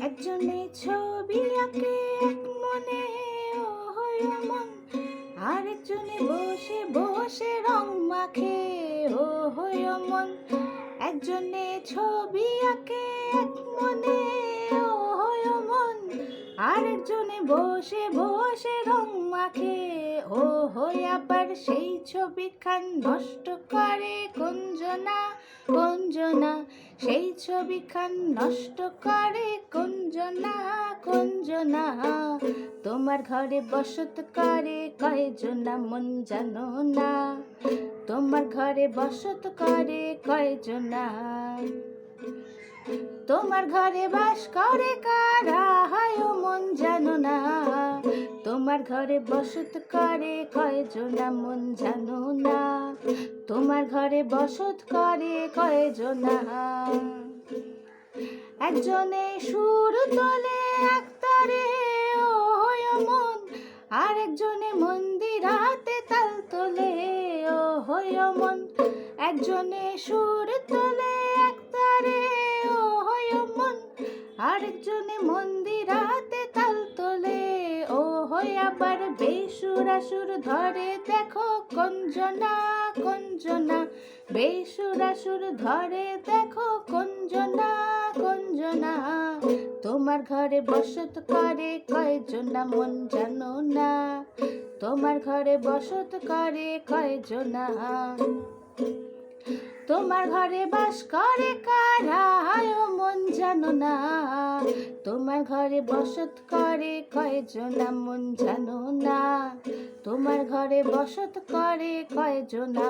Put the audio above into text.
একজনে ছবি আঁকে এক মনে ও হয় মন, আরেকজনে বসে বসে রং মাখে ও হয় মন। একজনে ছবি আঁকে এক মনে ও হয় মন, আরেকজনে বসে বসে রং মাখে ও হয়। আবার সেই ছবিখান নষ্ট করে কোনজনা কোনজনা, সেই ছবিখান নষ্ট করে কোনজনা কোনজনা। তোমার ঘরে বসত করে কয়জনা মন জানো না, তোমার ঘরে বসত করে কয়জনা। তোমার ঘরে বাস করে কারা হয় ও মন জানো না, তোমার ঘরে বসত করে কয়জনা মন জানো না, তোমার ঘরে বসত করে কয়জনা। একজনে সুর তোলে একতারে ও হয় মন, আরেকজনে মন্দিরাতে তাল তোলে ও হয় মন। একজনে সুর তোলে একতারে ও হয় মন, আরেকজনে মন্দিরাতে তাল তোলে ও হয়। আবার বেসুরাসুর ধরে দেখো কোনজনা কোনজনা, বেসুরাসুর ধরে দেখো কোনজনা কোনজনা। তোমার ঘরে বসত করে কয়জনা মন জানো না, তোমার ঘরে বসত করে কয়জনা। তোমার ঘরে বাস করে কারা হয় ও মন জানো না, তোমার ঘরে বসত করে কয়জনা মন জানো না, তোমার ঘরে বসত করে কয়জনা।